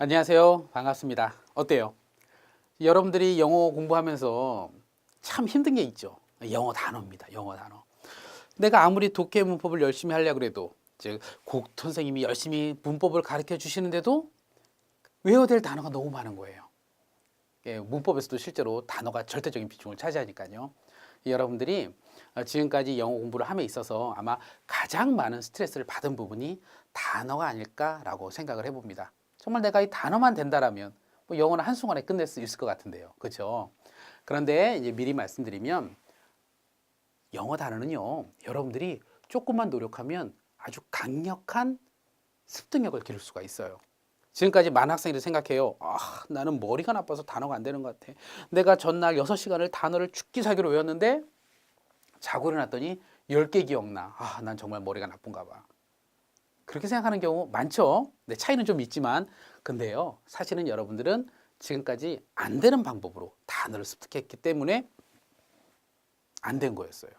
안녕하세요. 반갑습니다. 어때요? 여러분들이 영어 공부하면서 참 힘든 게 있죠. 영어 단어입니다. 영어 단어. 내가 아무리 독해 문법을 열심히 하려고 그래도 즉 곡 선생님이 열심히 문법을 가르쳐 주시는데도 외워야 될 단어가 너무 많은 거예요. 예, 문법에서도 실제로 단어가 절대적인 비중을 차지하니까요. 여러분들이 지금까지 영어 공부를 함에 있어서 아마 가장 많은 스트레스를 받은 부분이 단어가 아닐까라고 생각을 해봅니다. 정말 내가 이 단어만 된다라면 뭐 영어는 한순간에 끝낼 수 있을 것 같은데요. 그렇죠? 그런데 이제 미리 말씀드리면 영어 단어는요. 여러분들이 조금만 노력하면 아주 강력한 습득력을 기를 수가 있어요. 지금까지 많은 학생들이 생각해요. 나는 머리가 나빠서 단어가 안 되는 것 같아. 내가 전날 6시간을 단어를 죽기 살기로 외웠는데 자고 일어났더니 10개 기억나. 난 정말 머리가 나쁜가 봐. 그렇게 생각하는 경우 많죠. 네, 차이는 좀 있지만 근데요. 사실은 여러분들은 지금까지 안 되는 방법으로 단어를 습득했기 때문에 안 된 거였어요.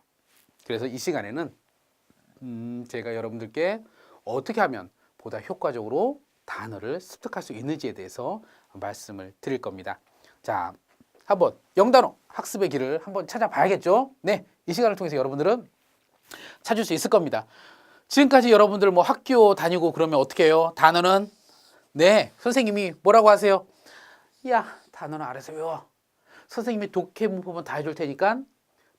그래서 이 시간에는 제가 여러분들께 어떻게 하면 보다 효과적으로 단어를 습득할 수 있는지에 대해서 말씀을 드릴 겁니다. 자, 한번 영단어 학습의 길을 한번 찾아봐야겠죠? 네, 이 시간을 통해서 여러분들은 찾을 수 있을 겁니다. 지금까지 여러분들 뭐 학교 다니고 그러면 어떻게 해요? 단어는 네, 선생님이 뭐라고 하세요? 야, 단어는 알아서 외워. 선생님이 독해 문법은 다 해줄 테니까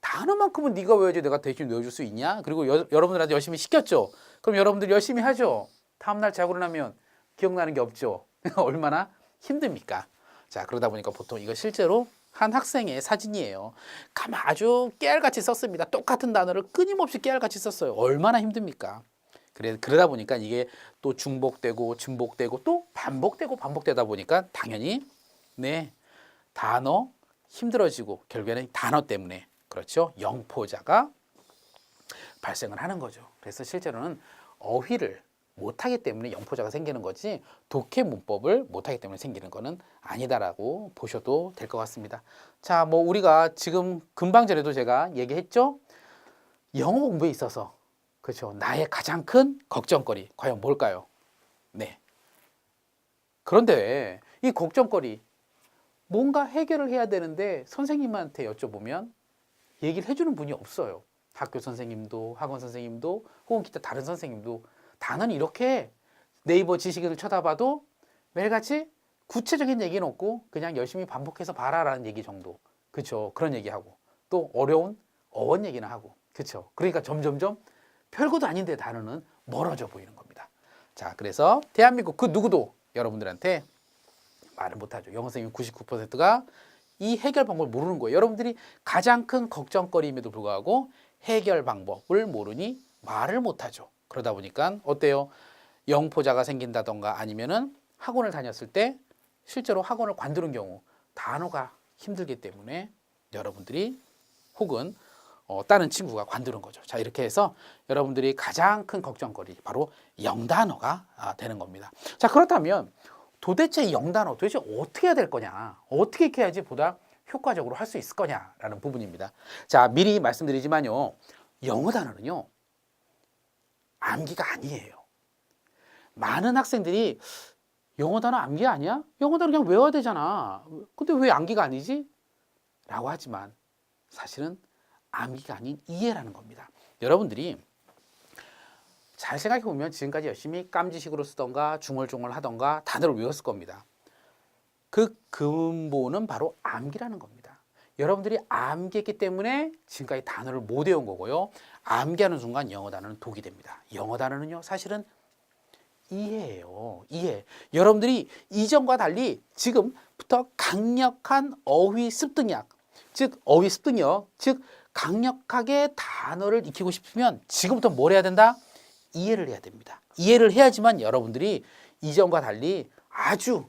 단어만큼은 네가 외워야지 내가 대신 외워줄 수 있냐? 그리고 여러분들한테 열심히 시켰죠? 그럼 여러분들 열심히 하죠? 다음날 자고 일어나면 기억나는 게 없죠? 얼마나 힘듭니까? 자, 그러다 보니까 보통 이거 실제로 한 학생의 사진이에요. 아주 깨알같이 썼습니다. 똑같은 단어를 끊임없이 깨알같이 썼어요. 얼마나 힘듭니까? 그러다 보니까 이게 또 중복되고 증복되고 또 반복되다 보니까 당연히 네, 단어 힘들어지고 결국에는 단어 때문에 그렇죠. 영포자가 발생을 하는 거죠. 그래서 실제로는 어휘를 못하기 때문에 영포자가 생기는 거지 독해 문법을 못하기 때문에 생기는 거는 아니다라고 보셔도 될 것 같습니다. 자, 뭐 우리가 지금 금방 전에도 제가 얘기했죠. 영어 공부에 있어서 그렇죠. 나의 가장 큰 걱정거리 과연 뭘까요? 네. 그런데 이 걱정거리 뭔가 해결을 해야 되는데 선생님한테 여쭤보면 얘기를 해주는 분이 없어요. 학교 선생님도 학원 선생님도 혹은 기타 다른 선생님도 단어는 이렇게 네이버 지식을 쳐다봐도 매일같이 구체적인 얘기는 없고 그냥 열심히 반복해서 봐라라는 얘기 정도. 그렇죠. 그런 얘기하고 또 어려운 어원 얘기나 하고. 그렇죠. 그러니까 점점점 별것도 아닌데 단어는 멀어져 보이는 겁니다. 자, 그래서 대한민국 그 누구도 여러분들한테 말을 못하죠. 영어 선생님 99%가 이 해결 방법을 모르는 거예요. 여러분들이 가장 큰 걱정거리임에도 불구하고 해결 방법을 모르니 말을 못하죠. 그러다 보니까 어때요? 영포자가 생긴다던가 아니면은 학원을 다녔을 때 실제로 학원을 관두는 경우 단어가 힘들기 때문에 여러분들이 혹은 다른 친구가 관두는 거죠. 자, 이렇게 해서 여러분들이 가장 큰 걱정거리 바로 영단어가 되는 겁니다. 자, 그렇다면 도대체 영단어 도대체 어떻게 해야 될 거냐? 어떻게 해야지 보다 효과적으로 할 수 있을 거냐라는 부분입니다. 자, 미리 말씀드리지만요. 영어 단어는요. 암기가 아니에요. 많은 학생들이 영어 단어 암기 아니야? 영어 단어 그냥 외워야 되잖아. 근데 왜 암기가 아니지? 라고 하지만 사실은 암기가 아닌 이해라는 겁니다. 여러분들이 잘 생각해 보면 지금까지 열심히 깜지식으로 쓰던가 중얼중얼 하던가 단어를 외웠을 겁니다. 그 근본은 바로 암기라는 겁니다. 여러분들이 암기했기 때문에 지금까지 단어를 못 외운 거고요. 암기하는 순간 영어 단어는 독이 됩니다. 영어 단어는요, 사실은 이해예요. 이해. 여러분들이 이전과 달리 지금부터 강력한 어휘 습득력, 즉 어휘 습득력, 즉 강력하게 단어를 익히고 싶으면 지금부터 뭘 해야 된다? 이해를 해야 됩니다. 이해를 해야지만 여러분들이 이전과 달리 아주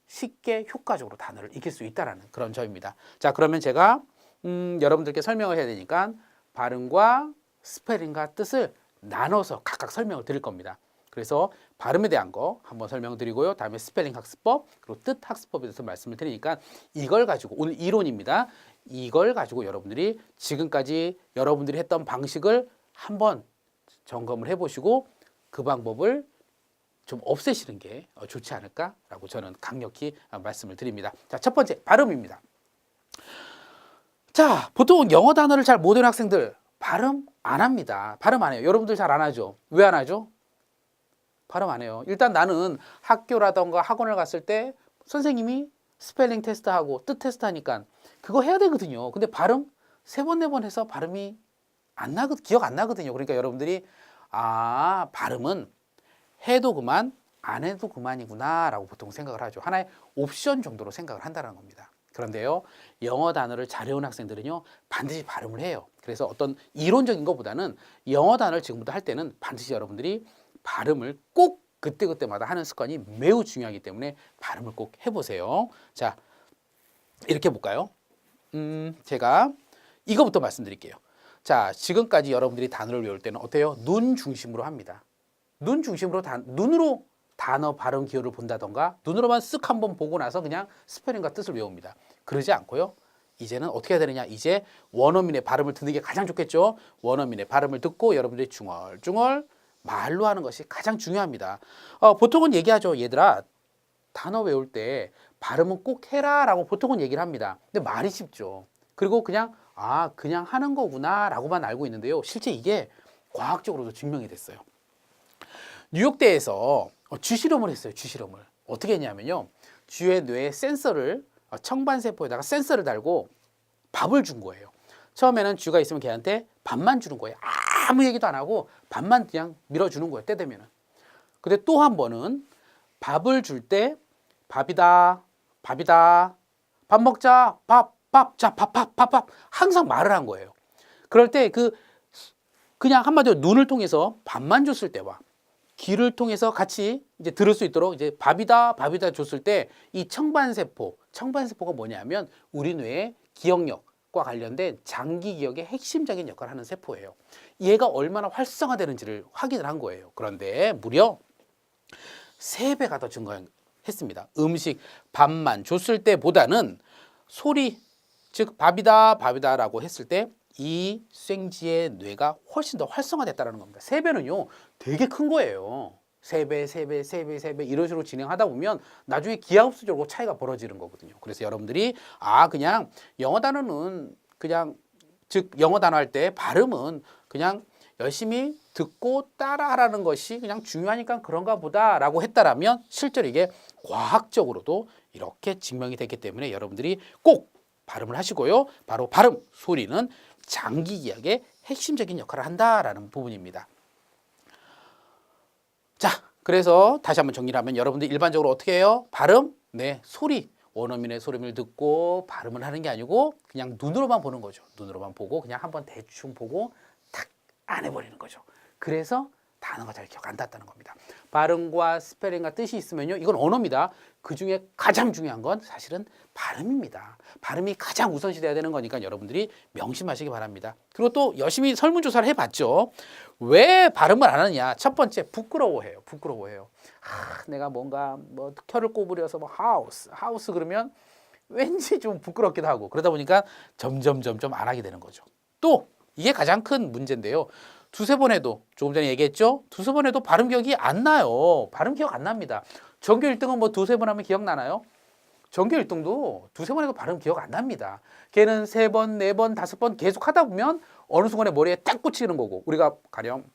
쉽게 효과적으로 단어를 익힐 수 있다는 그런 점입니다. 자, 그러면 제가 여러분들께 설명을 해야 되니까 발음과 스펠링과 뜻을 나눠서 각각 설명을 드릴 겁니다. 그래서 발음에 대한 거 한번 설명을 드리고요. 다음에 스펠링 학습법 그리고 뜻 학습법에 대해서 말씀을 드리니까 이걸 가지고 오늘 이론입니다. 이걸 가지고 여러분들이 지금까지 여러분들이 했던 방식을 한번 점검을 해보시고 그 방법을 좀 없애시는 게 좋지 않을까라고 저는 강력히 말씀을 드립니다. 자, 첫 번째 발음입니다. 자, 보통 영어 단어를 잘 못 외우는 학생들 발음 안 합니다. 발음 안 해요. 여러분들 잘 안 하죠? 왜 안 하죠? 발음 안 해요. 일단 나는 학교라던가 학원을 갔을 때 선생님이 스펠링 테스트하고 뜻 테스트하니까 그거 해야 되거든요. 근데 발음 3번, 4번 해서 발음이 기억 안 나거든요. 그러니까 여러분들이 발음은 해도 그만, 안 해도 그만이구나 라고 보통 생각을 하죠. 하나의 옵션 정도로 생각을 한다는 겁니다. 그런데요, 영어 단어를 잘 외우는 학생들은요, 반드시 발음을 해요. 그래서 어떤 이론적인 것보다는 영어 단어를 지금부터 할 때는 반드시 여러분들이 발음을 꼭 그때그때마다 하는 습관이 매우 중요하기 때문에 발음을 꼭 해보세요. 자, 이렇게 해볼까요? 제가 이거부터 말씀드릴게요. 자, 지금까지 여러분들이 단어를 외울 때는 어때요? 눈 중심으로 합니다. 눈 중심으로 눈으로 단어 발음 기호를 본다던가 눈으로만 쓱 한번 보고 나서 그냥 스페링과 뜻을 외웁니다. 그러지 않고요. 이제는 어떻게 해야 되느냐? 이제 원어민의 발음을 듣는 게 가장 좋겠죠. 원어민의 발음을 듣고 여러분들이 중얼중얼 말로 하는 것이 가장 중요합니다. 보통은 얘기하죠. 얘들아, 단어 외울 때 발음은 꼭 해라 라고 보통은 얘기를 합니다. 근데 말이 쉽죠. 그리고 그냥 그냥 하는 거구나 라고만 알고 있는데요. 실제 이게 과학적으로도 증명이 됐어요. 뉴욕대에서 쥐실험을 했어요. 쥐실험을. 어떻게 했냐면요. 쥐의 뇌에 센서를 청반세포에다가 센서를 달고 밥을 준 거예요. 처음에는 쥐가 있으면 걔한테 밥만 주는 거예요. 아무 얘기도 안 하고 밥만 그냥 밀어주는 거예요. 때 되면은. 근데 또 한 번은 밥을 줄 때 밥이다, 밥이다, 밥 먹자, 자, 밥 항상 말을 한 거예요. 그럴 때 그냥 한마디로 눈을 통해서 밥만 줬을 때와 귀를 통해서 같이 이제 들을 수 있도록 이제 밥이다 줬을 때 이 청반세포가 뭐냐면 우리 뇌의 기억력과 관련된 장기 기억의 핵심적인 역할을 하는 세포예요. 얘가 얼마나 활성화되는지를 확인을 한 거예요. 그런데 무려 3배가 더 증가했습니다. 음식 밥만 줬을 때보다는 소리, 즉 밥이다라고 했을 때 이 수행지의 뇌가 훨씬 더 활성화됐다는 겁니다. 3배는요 되게 큰 거예요. 3배 이런 식으로 진행하다 보면 나중에 기하급수적으로 차이가 벌어지는 거거든요. 그래서 여러분들이 그냥 영어 단어는 그냥 즉 영어 단어 할 때 발음은 그냥 열심히 듣고 따라하라는 것이 그냥 중요하니까 그런가 보다라고 했다라면 실제로 이게 과학적으로도 이렇게 증명이 됐기 때문에 여러분들이 꼭 발음을 하시고요. 바로 발음, 소리는 장기 기억의 핵심적인 역할을 한다라는 부분입니다. 자, 그래서 다시 한번 정리를 하면 여러분들 일반적으로 어떻게 해요? 발음, 소리. 원어민의 소리를 듣고 발음을 하는 게 아니고 그냥 눈으로만 보는 거죠. 눈으로만 보고 그냥 한번 대충 보고 탁 안 해버리는 거죠. 그래서 단어가 잘 기억 안 났다는 겁니다. 발음과 스페링과 뜻이 있으면요. 이건 언어입니다. 그중에 가장 중요한 건 사실은 발음입니다. 발음이 가장 우선시 돼야 되는 거니까 여러분들이 명심하시기 바랍니다. 그리고 또 열심히 설문조사를 해봤죠. 왜 발음을 안 하느냐. 첫 번째 부끄러워해요. 내가 뭔가 혀를 꼬부려서 하우스 그러면 왠지 좀 부끄럽기도 하고 그러다 보니까 점점 안 하게 되는 거죠. 또 이게 가장 큰 문제인데요. 2-3번 해도 조금 전에 얘기했죠. 2-3번 해도 발음 기억이 안 나요. 발음 기억 안 납니다. 전교 1등은 2-3번 하면 기억나나요? 전교 1등도 2-3번 해도 발음 기억 안 납니다. 걔는 3번, 4번, 5번 계속 하다 보면 어느 순간에 머리에 딱 꽂히는 거고 우리가 가령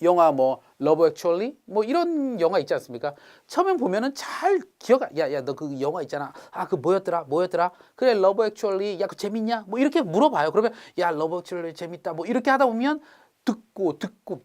영화 러브 액츄얼리 이런 영화 있지 않습니까? 처음엔 보면은 잘 너 그 영화 있잖아. 그 뭐였더라? 그래 러브 액츄얼리 그 재밌냐? 이렇게 물어봐요. 그러면 러브 액츄얼리 재밌다. 이렇게 하다 보면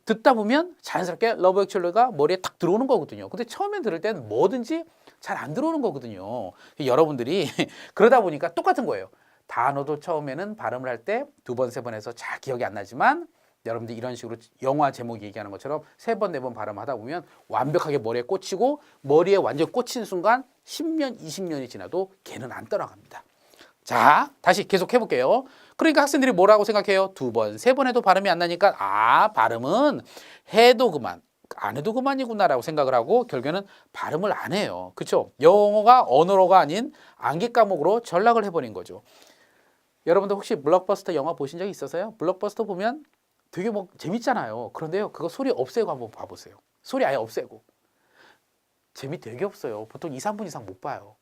듣다 보면 자연스럽게 러브 액츄얼리가 머리에 탁 들어오는 거거든요. 근데 처음에 들을 때는 뭐든지 잘 안 들어오는 거거든요. 여러분들이 그러다 보니까 똑같은 거예요. 단어도 처음에는 발음을 할 때 2번, 3번 해서 잘 기억이 안 나지만 여러분들 이런 식으로 영화 제목 얘기하는 것처럼 3번, 4번 발음하다 보면 완벽하게 머리에 꽂히고 머리에 완전 꽂힌 순간 10년, 20년이 지나도 걔는 안 떠나갑니다. 자, 다시 계속 해볼게요. 그러니까 학생들이 뭐라고 생각해요? 2번, 3번 해도 발음이 안 나니까 발음은 해도 그만, 안 해도 그만이구나라고 생각을 하고 결국에는 발음을 안 해요. 그렇죠? 영어가 언어가 아닌 암기 과목으로 전락을 해버린 거죠. 여러분들 혹시 블록버스터 영화 보신 적 있어서요? 블록버스터 보면 되게 재밌잖아요. 그런데요, 그거 소리 없애고 한번 봐보세요. 소리 아예 없애고. 재미 되게 없어요. 보통 2, 3분 이상 못 봐요.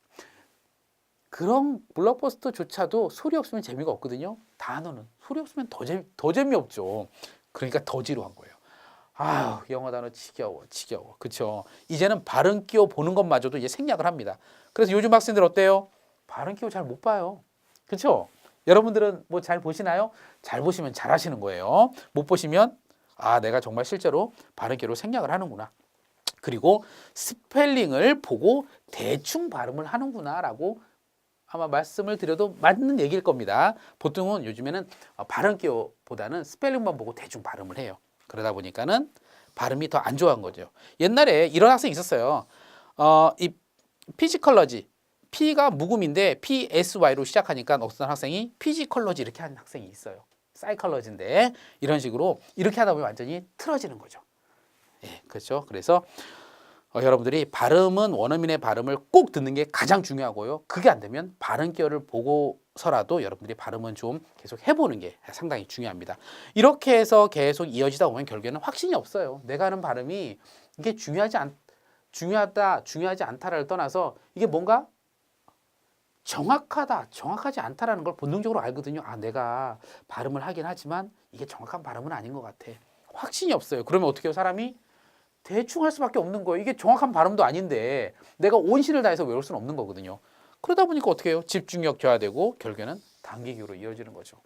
그런 블록버스터조차도 소리 없으면 재미가 없거든요. 단어는 소리 없으면 더 재미없죠. 그러니까 더 지루한 거예요. 아유, 영어 단어 지겨워. 그쵸? 이제는 발음 끼워 보는 것마저도 이제 생략을 합니다. 그래서 요즘 학생들 어때요? 발음 끼워 잘 못 봐요. 그쵸? 여러분들은 뭐 잘 보시나요? 잘 보시면 잘 하시는 거예요. 못 보시면 아, 내가 정말 실제로 발음 끼워 생략을 하는구나. 그리고 스펠링을 보고 대충 발음을 하는구나라고 아마 말씀을 드려도 맞는 얘기일 겁니다. 보통은 요즘에는 발음 기호보다는 스펠링만 보고 대충 발음을 해요. 그러다 보니까는 발음이 더 안 좋아한 거죠. 옛날에 이런 학생이 있었어요. 이 피지컬러지, P가 묵음인데 PSY로 시작하니까 어떤 학생이 피지컬러지 이렇게 하는 학생이 있어요. 사이컬러지인데 이런 식으로 이렇게 하다 보면 완전히 틀어지는 거죠. 예, 그렇죠. 그래서 여러분들이 발음은 원어민의 발음을 꼭 듣는 게 가장 중요하고요. 그게 안 되면 발음 기호를 보고서라도 여러분들이 발음은 좀 계속 해보는 게 상당히 중요합니다. 이렇게 해서 계속 이어지다 보면 결국에는 확신이 없어요. 내가 하는 발음이 이게 중요하지 않다를 떠나서 이게 뭔가 정확하지 않다라는 걸 본능적으로 알거든요. 아, 내가 발음을 하긴 하지만 이게 정확한 발음은 아닌 것 같아. 확신이 없어요. 그러면 어떻게 해요? 사람이 대충 할 수밖에 없는 거예요. 이게 정확한 발음도 아닌데 내가 온 신을 다해서 외울 수는 없는 거거든요. 그러다 보니까 어떻게 해요? 집중력 저하되고 결국에는 단기교로 이어지는 거죠.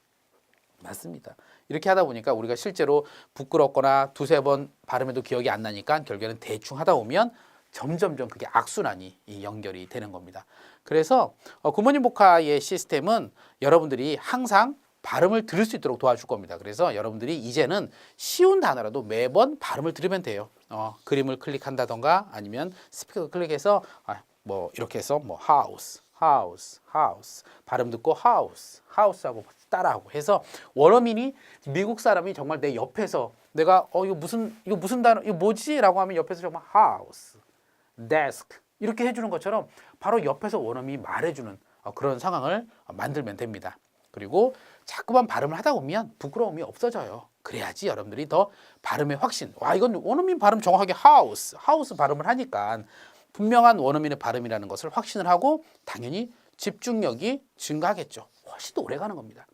맞습니다. 이렇게 하다 보니까 우리가 실제로 부끄럽거나 두세 번 발음해도 기억이 안 나니까 결국에는 대충 하다 보면 점점점 그게 악순환이 연결이 되는 겁니다. 그래서 굿모닝 복화의 시스템은 여러분들이 항상 발음을 들을 수 있도록 도와줄 겁니다. 그래서 여러분들이 이제는 쉬운 단어라도 매번 발음을 들으면 돼요. 그림을 클릭한다던가 아니면 스피커 클릭해서 뭐 이렇게 해서 뭐 house 발음 듣고 house하고 따라하고 해서 원어민이 미국 사람이 정말 내 옆에서 내가 이거 무슨 단어 이거 뭐지라고 하면 옆에서 정말 house, desk 이렇게 해주는 것처럼 바로 옆에서 원어민이 말해주는 그런 상황을 만들면 됩니다. 그리고 자꾸만 발음을 하다 보면 부끄러움이 없어져요. 그래야지 여러분들이 더 발음의 확신. 와, 이건 원어민 발음 정확하게 하우스 발음을 하니까 분명한 원어민의 발음이라는 것을 확신을 하고 당연히 집중력이 증가하겠죠. 훨씬 더 오래 가는 겁니다.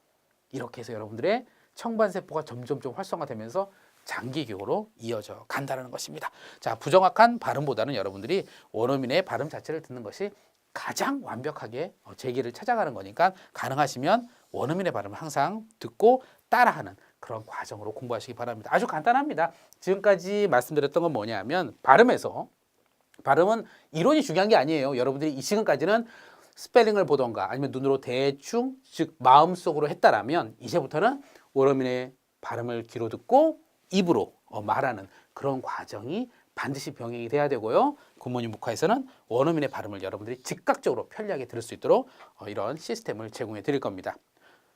이렇게 해서 여러분들의 청반세포가 점점 활성화되면서 장기교로 이어져 간다는 것입니다. 자, 부정확한 발음보다는 여러분들이 원어민의 발음 자체를 듣는 것이 가장 완벽하게 제 길을 찾아가는 거니까 가능하시면 원어민의 발음을 항상 듣고 따라하는 그런 과정으로 공부하시기 바랍니다. 아주 간단합니다. 지금까지 말씀드렸던 건 뭐냐면 발음은 이론이 중요한 게 아니에요. 여러분들이 이 지금까지는 스펠링을 보던가 아니면 눈으로 대충 즉 마음속으로 했다라면 이제부터는 원어민의 발음을 귀로 듣고 입으로 말하는 그런 과정이 반드시 병행이 돼야 되고요. 굿모닝 복화에서는 원어민의 발음을 여러분들이 즉각적으로 편리하게 들을 수 있도록 이런 시스템을 제공해 드릴 겁니다.